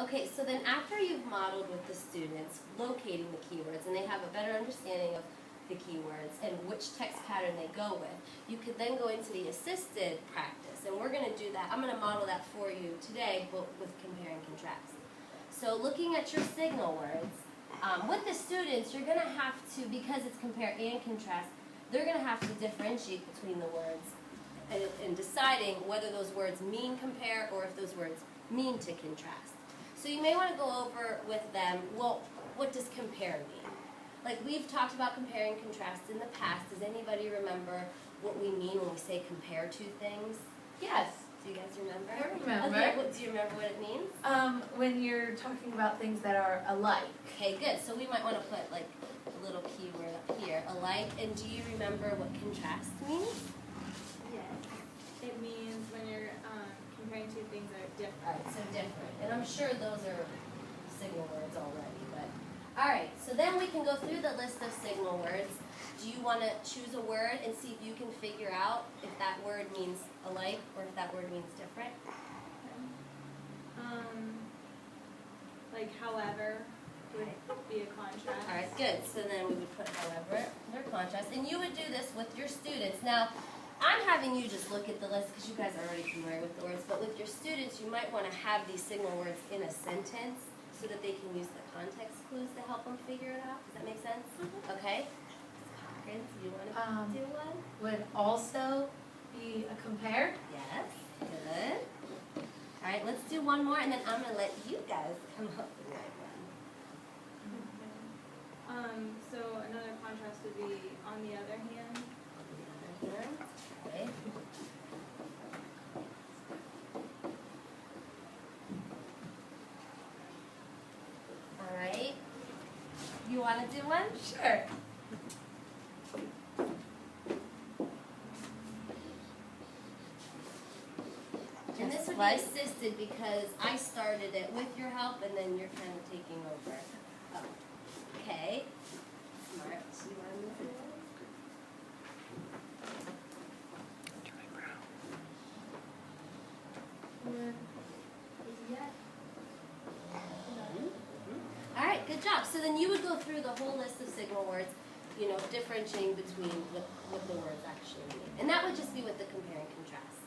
Okay, so then after you've modeled with the students, locating the keywords, and they have a better understanding of the keywords and which text pattern they go with, you could then go into the assisted practice. And we're going to do that. I'm going to model that for you today, but with compare and contrast. So looking at your signal words, with the students, you're going to have to, because it's compare and contrast, they're going to have to differentiate between the words and deciding whether those words mean compare or if those words mean to contrast. So you may want to go over with them, well, what does compare mean? Like we've talked about compare and contrast in the past. Does anybody remember what we mean when we say compare two things? Yes. Do you guys remember? I remember. Okay, do you remember what it means? When you're talking about things that are alike. Okay, good. So we might want to put like a little keyword up here, alike. And do you remember what contrast means? Yes. It means when you're comparing two things that are different. All right, so different. And I'm sure those are signal words already. But all right, so then we can go through the list of signal words. Do you want to choose a word and see if you can figure out if that word means alike or if that word means different? Like however would be a contrast. All right, good. So then we would put however, their contrast. And you would do this with your students. Now, I'm having you just look at the list because you guys are already familiar with the words, but with your students, you might want to have these signal words in a sentence so that they can use the context clues to help them figure it out. Does that make sense? Mm-hmm. Okay. Do you want to do one? Would also be a compare. Yes. Good. All right, let's do one more, and then I'm going to let you guys come up with the right one. So another contrast would be on the other hand. On the other hand. Okay. All right. You want to do one? Sure. And this would be assisted because I started it with your help and then you're kind of taking over. Oh. Okay. Smart. Do you want to move it? All right, good job. So then you would go through the whole list of signal words, you know, differentiating between what the words actually mean. And that would just be with the compare and contrast.